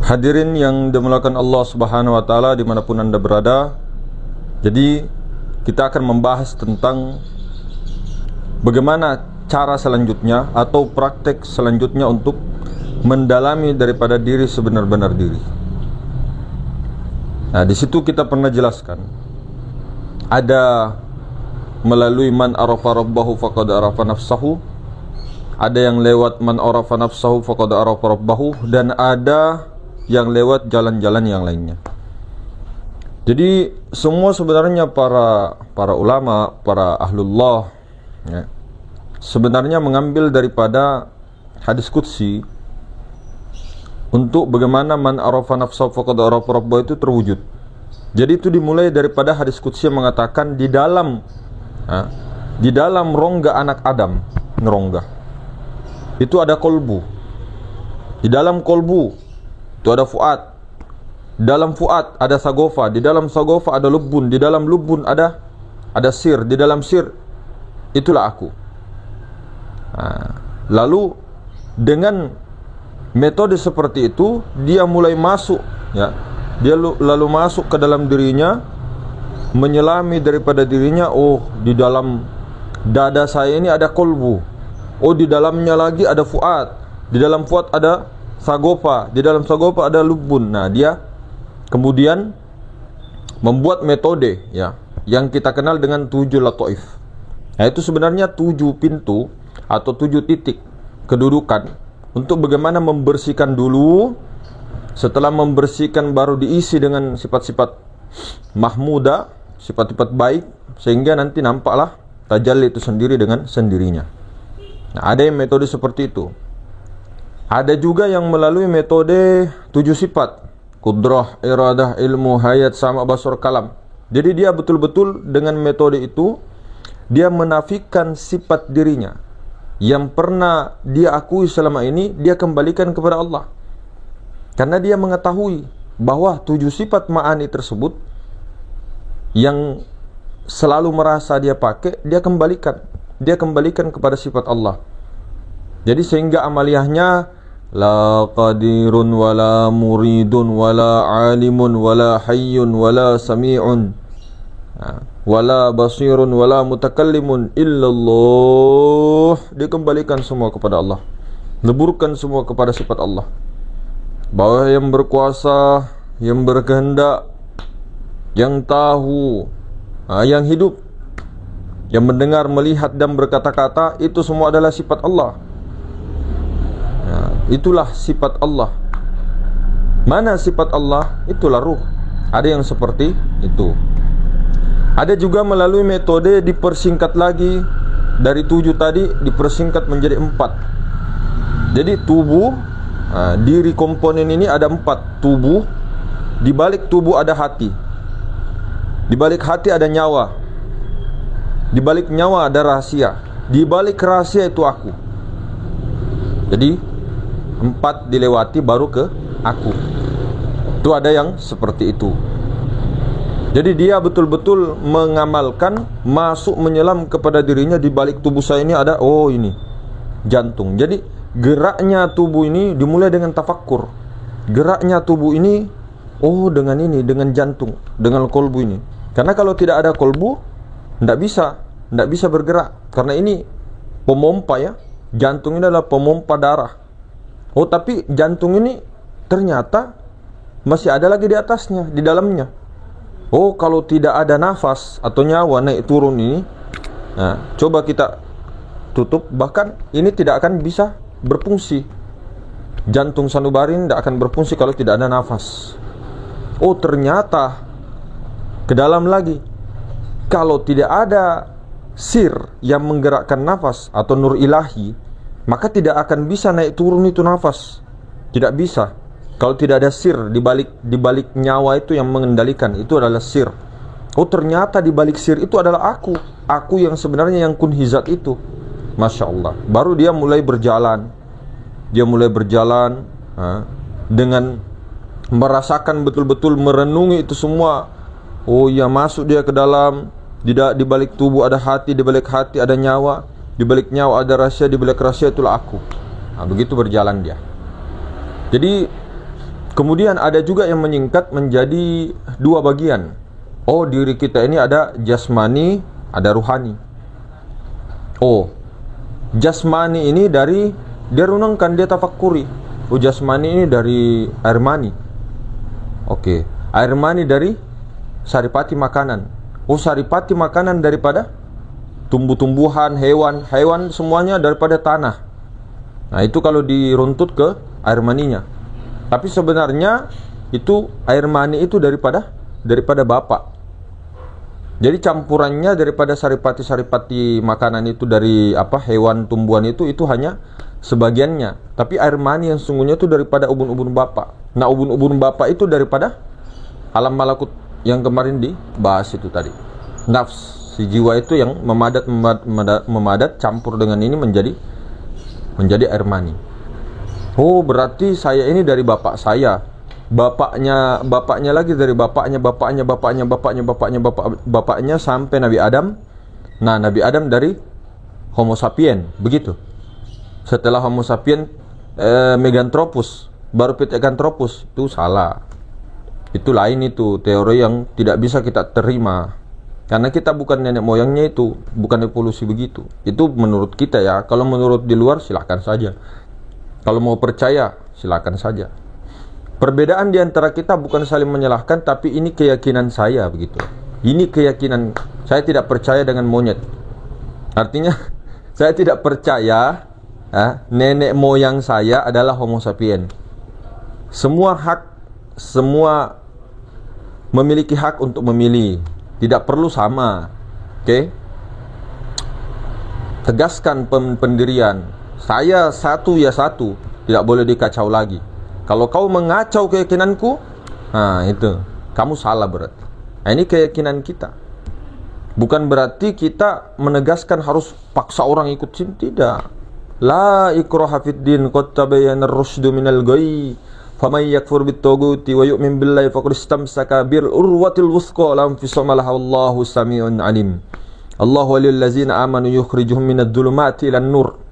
Hadirin yang dimuliakan Allah Subhanahu wa taala dimanapun Anda berada. Jadi kita akan membahas tentang bagaimana cara selanjutnya atau praktek selanjutnya untuk mendalami daripada diri sebenar-benar diri. Nah, di situ kita pernah jelaskan ada melalui man arafa rabbahu faqad arafa nafsahu, ada yang lewat man arafa nafsahu faqad arafa rabbahu, dan ada yang lewat jalan-jalan yang lainnya. Jadi semua sebenarnya para ulama, para ahlullah ya, sebenarnya mengambil daripada hadis qudsi untuk bagaimana man arafa nafsahu faqad arafa rabbahu itu terwujud. Jadi itu dimulai daripada hadis qudsi yang mengatakan di dalam rongga anak Adam, ngerongga itu ada kolbu. Di dalam kolbu itu ada fuad. Di dalam fuad ada sagofa. Di dalam sagofa ada lubun. Di dalam lubun ada sir. Di dalam sir itulah aku. Lalu dengan metode seperti itu dia mulai masuk ya. Dia lalu masuk ke dalam dirinya, menyelami daripada dirinya. Oh, di dalam dada saya ini ada kolbu. Oh, di dalamnya lagi ada fuad. Di dalam fuad ada sagofa. Di dalam sagofa ada lubun. Nah, dia kemudian membuat metode ya yang kita kenal dengan 7 lataif. Nah, itu sebenarnya 7 pintu atau 7 titik kedudukan untuk bagaimana membersihkan dulu. Setelah membersihkan baru diisi dengan sifat-sifat mahmudah, sifat-sifat baik, sehingga nanti nampaklah tajalli itu sendiri dengan sendirinya. Nah, ada yang metode seperti itu. Ada juga yang melalui metode 7 sifat, kudrah, iradah, ilmu, hayat, sama, basar, kalam. Jadi dia betul-betul dengan metode itu dia menafikan sifat dirinya yang pernah dia akui selama ini, dia kembalikan kepada Allah. Karena dia mengetahui bahwa 7 sifat ma'ani tersebut yang selalu merasa dia pakai, dia kembalikan kepada sifat Allah. Jadi sehingga amaliyahnya la qadirun wala muridun wala alimun wala hayyun wala sami'un wala basirun wala mutakallimun illallah, dikembalikan semua kepada Allah, leburkan semua kepada sifat Allah. Bahwa yang berkuasa, yang berkehendak, yang tahu, yang hidup, yang mendengar, melihat dan berkata-kata, itu semua adalah sifat Allah. Itulah sifat Allah. Mana sifat Allah? Itulah ruh. Ada yang seperti itu. Ada juga melalui metode dipersingkat lagi. Dari 7 tadi dipersingkat menjadi 4. Jadi tubuh, diri komponen ini ada 4. Tubuh, di balik tubuh ada hati, di balik hati ada nyawa, di balik nyawa ada rahasia, di balik rahasia itu aku. Jadi 4 dilewati baru ke aku. Itu ada yang seperti itu. Jadi dia betul-betul mengamalkan, masuk menyelam kepada dirinya. Di balik tubuh saya ini ada, oh ini jantung. Jadi geraknya tubuh ini dimulai dengan tafakkur. Geraknya tubuh ini, oh dengan ini, dengan jantung, dengan kolbu ini. Karena kalau tidak ada kolbu, tidak bisa bergerak. Karena ini pemompa ya. Jantung ini adalah pemompa darah. Oh, tapi jantung ini ternyata masih ada lagi di atasnya, di dalamnya. Oh, kalau tidak ada nafas atau nyawa naik turun ini, nah, coba kita tutup, bahkan ini tidak akan bisa berfungsi. Jantung sanubari tidak akan berfungsi kalau tidak ada nafas. Oh, ternyata ke dalam lagi, kalau tidak ada sir yang menggerakkan nafas atau nur ilahi, maka tidak akan bisa naik turun itu nafas. Tidak bisa. Kalau tidak ada sir di balik nyawa itu yang mengendalikan, itu adalah sir. Oh, ternyata di balik sir itu adalah aku. Aku yang sebenarnya yang kun hizat itu. Masya Allah. Baru dia mulai berjalan. Dia mulai berjalan dengan merasakan betul-betul, merenungi itu semua. Oh ya, masuk dia ke dalam. Di balik tubuh ada hati, di balik hati ada nyawa, di balik nyawa ada rahasia, di balik rahasia itulah aku. Nah, begitu berjalan dia. Jadi Kemudian ada juga yang menyingkat menjadi dua bagian. Oh, diri kita ini ada jasmani, ada ruhani. Oh, jasmani ini dari dia renungkan, dia tafakkuri. Oh, jasmani ini dari air mani. Oke, air mani dari saripati makanan. Oh, saripati makanan daripada tumbuh-tumbuhan, hewan semuanya daripada tanah. Nah, itu kalau diruntut ke air maninya. Tapi sebenarnya itu air mani itu daripada bapak. Jadi campurannya daripada saripati makanan itu dari hewan tumbuhan itu hanya sebagiannya. Tapi air mani yang sungguhnya itu daripada ubun-ubun bapak. Nah, ubun-ubun bapak itu daripada alam malakut yang kemarin dibahas itu tadi. Nafs, si jiwa itu yang memadat campur dengan ini menjadi air mani. Oh, berarti saya ini dari bapak saya. Bapaknya lagi dari bapaknya sampai Nabi Adam. Nah, Nabi Adam dari Homo sapien, begitu. Setelah Homo sapien Meganthropus, baru Pithecanthropus. Itu salah. Itu lain, itu teori yang tidak bisa kita terima. Karena kita bukan nenek moyangnya, itu bukan evolusi begitu. Itu menurut kita ya. Kalau menurut di luar silakan saja. Kalau mau percaya, silakan saja. Perbedaan di antara kita bukan saling menyalahkan, tapi ini keyakinan saya begitu. Ini keyakinan saya, tidak percaya dengan monyet. Artinya, saya tidak percaya nenek moyang saya adalah Homo sapien. Semua memiliki hak untuk memilih. Tidak perlu sama. Oke? Tegaskan pendirian. Saya satu ya satu, tidak boleh dikacau lagi. Kalau kau mengacau keyakinanku, nah itu kamu salah berarti. Nah, ini keyakinan kita. Bukan berarti kita menegaskan harus paksa orang ikut sini, tidak. La ikraha fid din, qad tabayyana ar-rusydu minal ghayy. Faman yakfur bit-taghuti wa yu'min billahi faqad istamsaka bil urwatil wuthqa la infisama laha wallahu samiun alim. Allahu waliyul ladzina amanu yukhrijuhum minadh dhulumati ilan nur.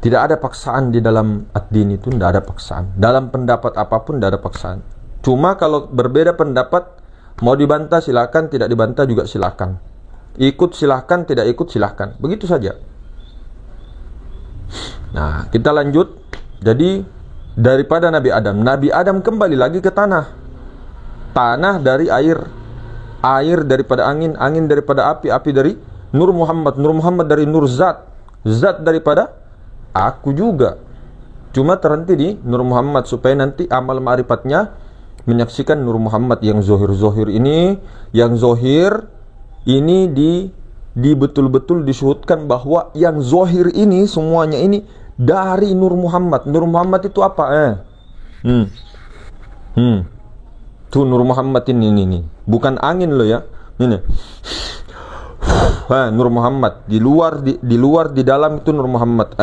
Tidak ada paksaan di dalam ad-din itu, tidak ada paksaan. Dalam pendapat apapun tidak ada paksaan. Cuma kalau berbeda pendapat, mau dibantah silakan, tidak dibantah juga silakan. Ikut silakan, tidak ikut silakan. Begitu saja. Nah, kita lanjut. Jadi daripada Nabi Adam kembali lagi ke tanah. Tanah dari air, air daripada angin, angin daripada api, api dari Nur Muhammad dari Nur Zat, Zat daripada aku juga. Cuma terhenti di Nur Muhammad supaya nanti amal ma'rifatnya menyaksikan Nur Muhammad yang zohir ini, yang zohir ini di betul-betul disuhutkan bahwa yang zohir ini semuanya ini dari Nur Muhammad. Nur Muhammad itu apa? Tuh Nur Muhammad ini bukan angin loh ya. Ini. Nur Muhammad di luar di dalam itu Nur Muhammad.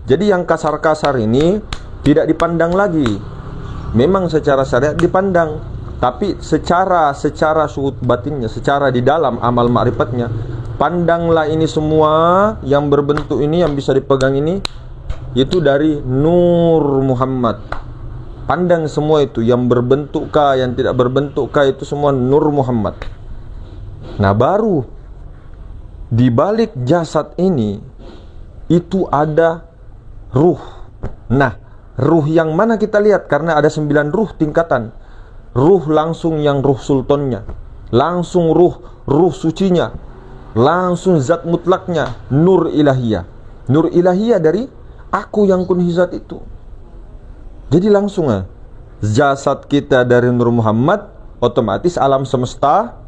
Jadi yang kasar-kasar ini tidak dipandang lagi. Memang secara syariat dipandang, tapi secara syuhud batinnya, secara di dalam amal ma'rifatnya, pandanglah ini semua yang berbentuk ini, yang bisa dipegang ini, itu dari Nur Muhammad. Pandang semua itu, yang berbentukkah, yang tidak berbentukkah, itu semua Nur Muhammad. Nah, baru di balik jasad ini itu ada ruh. Nah, ruh yang mana kita lihat? Karena ada 9 ruh tingkatan. Ruh langsung yang ruh sultannya, langsung ruh sucinya, langsung zat mutlaknya, nur ilahiyah. Nur ilahiyah dari aku yang kunhizat itu. Jadi langsung jasad kita dari Nur Muhammad, otomatis alam semesta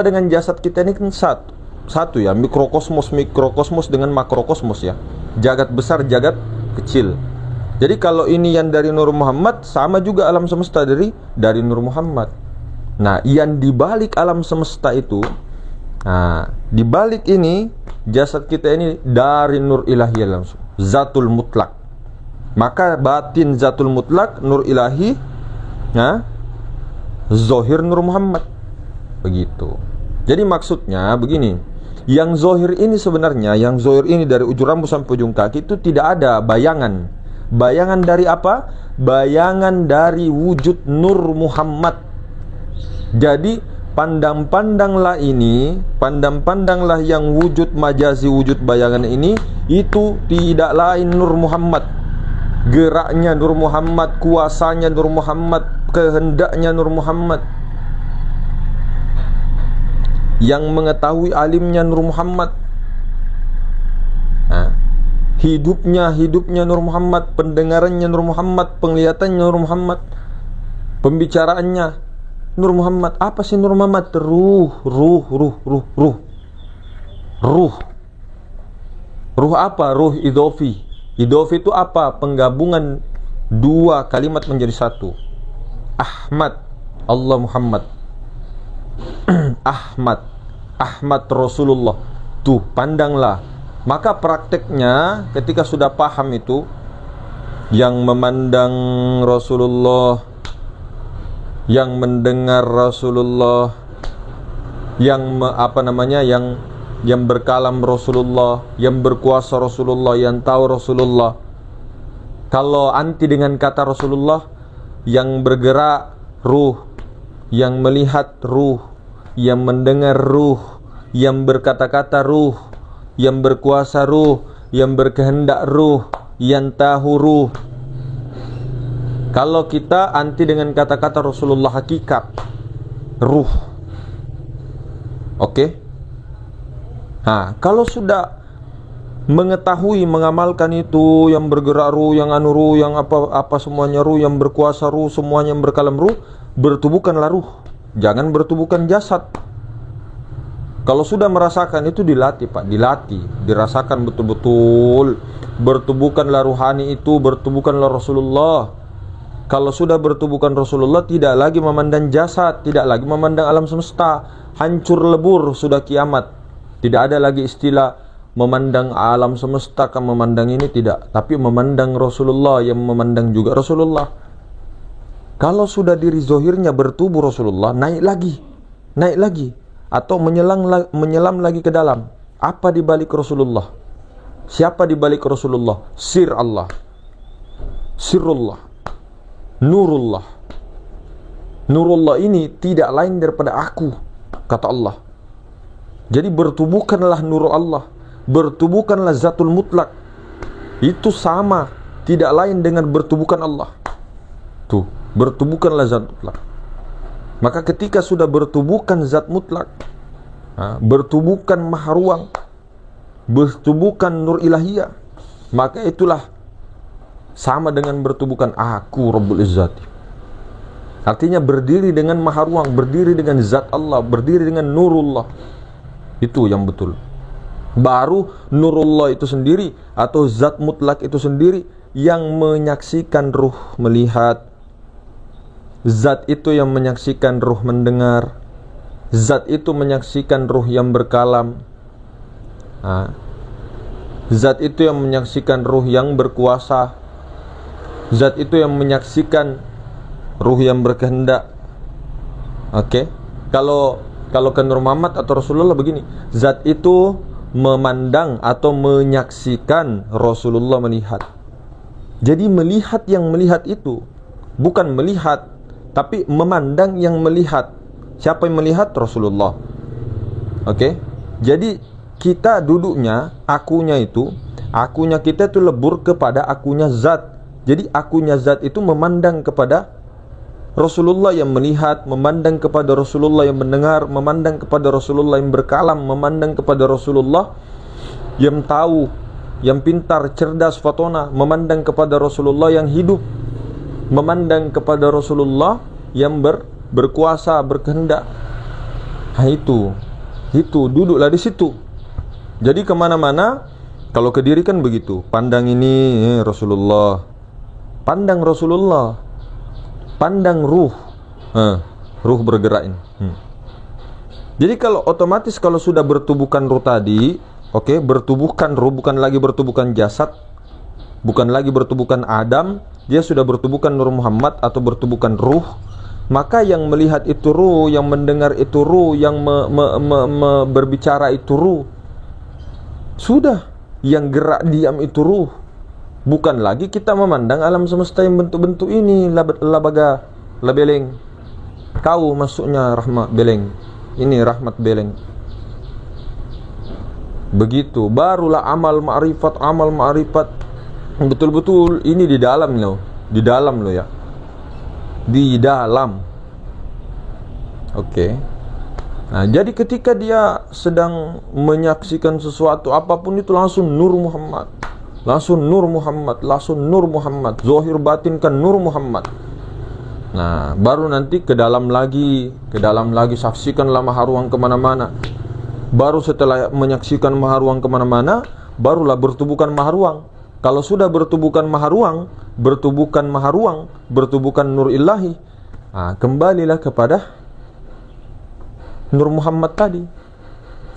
dengan jasad kita ini kan satu ya, mikrokosmos dengan makrokosmos ya. Jagat besar, jagat kecil. Jadi kalau ini yang dari Nur Muhammad, sama juga alam semesta dari Nur Muhammad. Nah, yang dibalik alam semesta itu, nah, dibalik ini jasad kita ini dari Nur Ilahiyah langsung, Zatul Mutlak. Maka batin Zatul Mutlak, Nur Ilahi, nah, Zohir Nur Muhammad. Begitu. Jadi maksudnya begini, yang zohir ini sebenarnya, yang zohir ini dari ujung rambut sampai ujung kaki itu tidak ada bayangan. Bayangan dari apa? Bayangan dari wujud Nur Muhammad. Jadi pandang-pandanglah ini, pandang-pandanglah yang wujud majazi, wujud bayangan ini, itu tidak lain Nur Muhammad. Geraknya Nur Muhammad, kuasanya Nur Muhammad, kehendaknya Nur Muhammad. Yang mengetahui alimnya Nur Muhammad. Hidupnya Nur Muhammad, pendengarannya Nur Muhammad, penglihatannya Nur Muhammad, pembicaraannya Nur Muhammad. Apa sih Nur Muhammad? Ruh. Ruh apa? Ruh idhofi. Idhofi itu apa? Penggabungan dua kalimat menjadi satu. Ahmad, Allah Muhammad. Ahmad Rasulullah. Tuh, pandanglah. Maka prakteknya ketika sudah paham itu, yang memandang Rasulullah, yang mendengar Rasulullah, yang yang berkalam Rasulullah, yang berkuasa Rasulullah, yang tahu Rasulullah. Kalau anti dengan kata Rasulullah, yang bergerak ruh, yang melihat ruh, yang mendengar ruh, yang berkata-kata ruh, yang berkuasa ruh, yang berkehendak ruh, yang tahu ruh. Kalau kita anti dengan kata-kata Rasulullah hakikat, ruh. Oke? Kalau sudah mengetahui, mengamalkan itu, yang bergerak ruh, yang anu ruh, yang apa semuanya ruh, yang berkuasa ruh, semuanya yang berkalam ruh, bertubuhkanlah ruh. Jangan bertubuhkan jasad. Kalau sudah merasakan itu dilatih, Pak, dilatih, dirasakan betul-betul. Bertubuhkanlah ruhani itu, bertubuhkanlah Rasulullah. Kalau sudah bertubuhkan Rasulullah, tidak lagi memandang jasad, tidak lagi memandang alam semesta. Hancur lebur, sudah kiamat. Tidak ada lagi istilah memandang alam semesta, kan memandang ini, tidak. Tapi memandang Rasulullah, yang memandang juga Rasulullah. Kalau sudah diri zohirnya bertubuh Rasulullah, naik lagi. Atau menyelam lagi ke dalam. Apa di balik Rasulullah? Siapa di balik Rasulullah? Sir Allah, Sirullah, Nurullah. Nurullah ini tidak lain daripada aku, kata Allah. Jadi bertubuhkanlah nur Allah, bertubuhkanlah zatul mutlak. Itu sama, tidak lain dengan bertubuhkan Allah. Tuh, bertubuhkanlah zat mutlak. Maka ketika sudah bertubuhkan zat mutlak, bertubuhkan maharuang, bertubuhkan nur ilahiyah, maka itulah sama dengan bertubuhkan aku Rabbul Izzati. Artinya berdiri dengan maharuang, berdiri dengan zat Allah, berdiri dengan nurullah. Itu yang betul. Baru nurullah itu sendiri atau zat mutlak itu sendiri yang menyaksikan ruh melihat. Zat itu yang menyaksikan ruh mendengar. Zat itu menyaksikan ruh yang berkalam. Zat itu yang menyaksikan ruh yang berkuasa. Zat itu yang menyaksikan ruh yang berkehendak. Oke. Kalau ke Nur Muhammad atau Rasulullah begini, zat itu memandang atau menyaksikan Rasulullah melihat. Jadi melihat yang melihat itu bukan melihat, tapi memandang yang melihat. Siapa yang melihat? Rasulullah. Oke. Jadi kita duduknya, akunya kita itu lebur kepada akunya zat. Jadi akunya zat itu memandang kepada Rasulullah yang melihat, memandang kepada Rasulullah yang mendengar, memandang kepada Rasulullah yang berkalam, memandang kepada Rasulullah yang tahu, yang pintar, cerdas, fatona, memandang kepada Rasulullah yang hidup, memandang kepada Rasulullah yang berkuasa, berkehendak. Itu duduklah di situ. Jadi kemana-mana, kalau ke diri kan begitu, pandang ini Rasulullah, pandang Rasulullah, pandang ruh, ruh bergerak ini. Jadi kalau otomatis kalau sudah bertubuhkan ruh tadi, bertubuhkan ruh, bukan lagi bertubuhkan jasad, bukan lagi bertubuhkan Adam, dia sudah bertubuhkan Nur Muhammad atau bertubuhkan ruh. Maka yang melihat itu ruh, yang mendengar itu ruh, yang berbicara itu ruh. Sudah, yang gerak diam itu ruh. Bukan lagi kita memandang alam semesta yang bentuk-bentuk ini labaga, labeleng. Kau masuknya rahmat beleng. Ini rahmat beleng. Begitu, barulah amal ma'rifat betul-betul ini di dalam loh. Di dalam loh ya. Di dalam. Oke. Nah, jadi ketika dia sedang menyaksikan sesuatu apapun itu langsung nur Muhammad. Langsung nur Muhammad, langsung nur Muhammad, zahir batin kan nur Muhammad. Nah, baru nanti ke dalam lagi, saksikanlah maharuang kemana-mana. Baru setelah menyaksikan maharuang kemana-mana, barulah bertubuhkan maharuang. Kalau sudah bertubuhkan maharuang, bertubuhkan nur ilahi, nah, kembalilah kepada nur Muhammad tadi.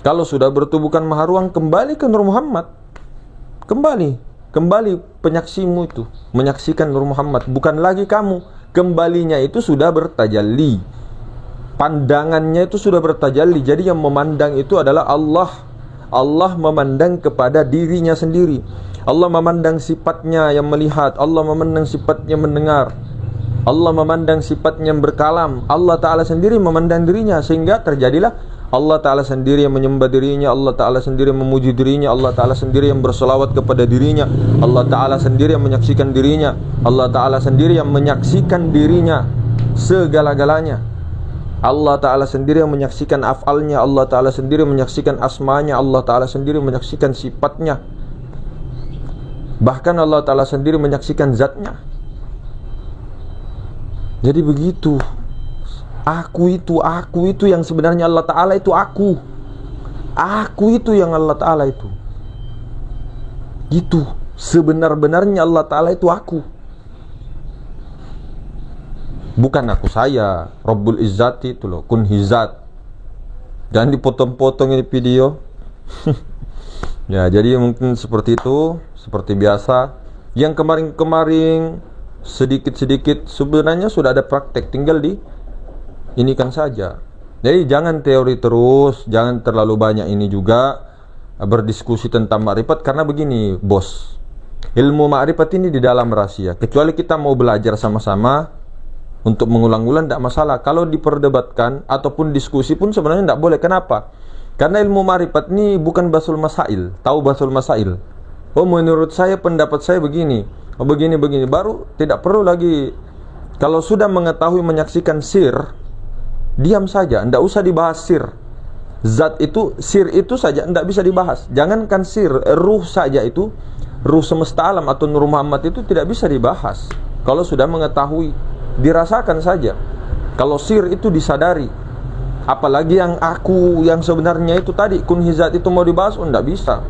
Kalau sudah bertubuhkan maharuang, kembali ke nur Muhammad. Kembali penyaksimu itu menyaksikan nur Muhammad, bukan lagi kamu. Kembalinya itu sudah bertajalli, pandangannya itu sudah bertajalli. Jadi yang memandang itu adalah Allah. Allah memandang kepada dirinya sendiri. Allah memandang sifatnya yang melihat, Allah memandang sifatnya mendengar, Allah memandang sifatnya yang berkalam. Allah Ta'ala sendiri memandang dirinya, sehingga terjadilah Allah Ta'ala sendiri yang menyembah dirinya, Allah Ta'ala sendiri yang memuji dirinya, Allah Ta'ala sendiri yang berselawat kepada dirinya, Allah Ta'ala sendiri yang menyaksikan dirinya, Allah Ta'ala sendiri yang menyaksikan dirinya segala-galanya. Allah Ta'ala sendiri yang menyaksikan af'alnya, Allah Ta'ala sendiri menyaksikan asmanya, Allah Ta'ala sendiri menyaksikan sifatnya, bahkan Allah Ta'ala sendiri menyaksikan zatnya. Jadi begitu. Aku itu yang sebenarnya Allah Ta'ala itu aku. Aku itu yang Allah Ta'ala itu. Itu sebenar-benarnya Allah Ta'ala itu aku. Bukan aku saya, Rabbul Izzati itu loh, kun hizat. Jangan dipotong-potong ini video. Ya, jadi mungkin seperti itu, seperti biasa. Yang kemarin-kemarin sedikit-sedikit sebenarnya sudah ada praktek, tinggal ini kan saja. Jadi jangan teori terus, jangan terlalu banyak ini juga berdiskusi tentang ma'rifat. Karena begini bos, ilmu ma'rifat ini di dalam rahasia. Kecuali kita mau belajar sama-sama untuk mengulang-ulang, tidak masalah. Kalau diperdebatkan ataupun diskusi pun sebenarnya tidak boleh. Kenapa? Karena ilmu ma'rifat ini bukan basul masail. Tahu basul masail? Oh, menurut saya, pendapat saya begini, oh begini, baru tidak perlu lagi. Kalau sudah mengetahui menyaksikan sir, diam saja, tidak usah dibahas sir. Zat itu, sir itu saja tidak bisa dibahas. Jangankan sir, ruh saja itu, ruh semesta alam atau nur Muhammad itu tidak bisa dibahas. Kalau sudah mengetahui, dirasakan saja. Kalau sir itu disadari, apalagi yang aku yang sebenarnya itu tadi, kun hizat itu mau dibahas, oh tidak bisa.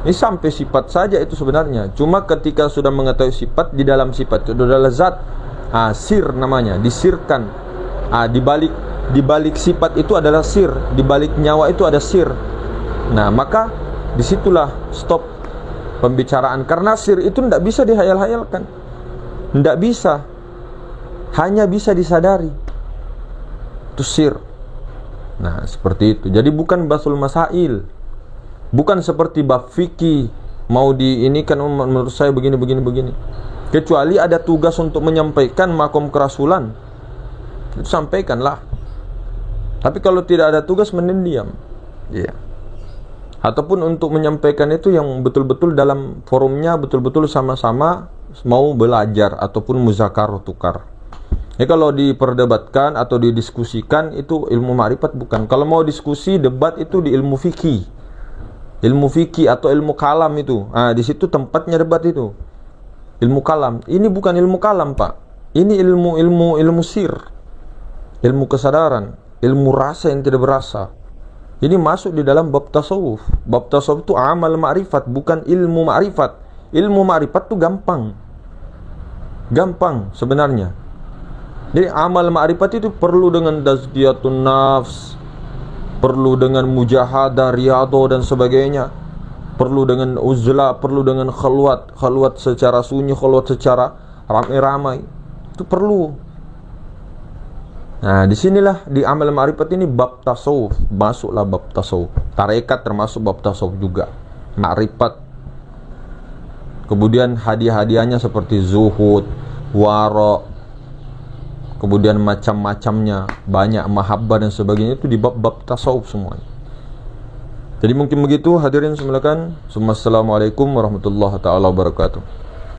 Ini sampai sifat saja itu sebenarnya. Cuma ketika sudah mengetahui sifat, di dalam sifat itu adalah zat, sir namanya, disirkan. Di balik sifat itu adalah sir, di balik nyawa itu ada sir. Nah, maka disitulah stop pembicaraan, karena sir itu tidak bisa dihayal-hayalkan, tidak bisa, hanya bisa disadari. Itu sir. Nah, seperti itu. Jadi bukan basul masail, bukan seperti bab fikih mau diinikan menurut saya begini. Kecuali ada tugas untuk menyampaikan makom kerasulan, itu sampaikanlah. Tapi kalau tidak ada tugas, mending diam. Iya. Ataupun untuk menyampaikan itu yang betul-betul dalam forumnya, betul-betul sama-sama mau belajar ataupun muzakarah tukar. Kalau diperdebatkan atau didiskusikan, itu ilmu ma'rifat bukan. Kalau mau diskusi, debat itu di ilmu fikih. Ilmu fikih atau ilmu kalam itu. Di situ tempatnya debat itu. Ilmu kalam. Ini bukan ilmu kalam, Pak. Ini ilmu sir. Ilmu kesadaran, ilmu rasa yang tidak berasa. Ini masuk di dalam bab tasawuf. Bab tasawuf itu amal ma'rifat, bukan ilmu ma'rifat. Ilmu ma'rifat itu gampang sebenarnya. Jadi amal ma'rifat itu perlu dengan tazkiyatun nafs, perlu dengan mujahadah, riyadhah dan sebagainya, perlu dengan uzlah, perlu dengan khalwat secara sunyi, khalwat secara ramai-ramai. Itu perlu. Nah, disinilah di amal ma'rifat ini bab tasawuf, masuklah bab tasawuf. Tarekat termasuk bab tasawuf juga, ma'rifat. Kemudian hadiah-hadiahnya seperti zuhud, wara, kemudian macam-macamnya, banyak mahabbah dan sebagainya, itu di bab-bab tasawuf semuanya. Jadi mungkin begitu hadirin semulakan. Assalamualaikum warahmatullahi taala wabarakatuh.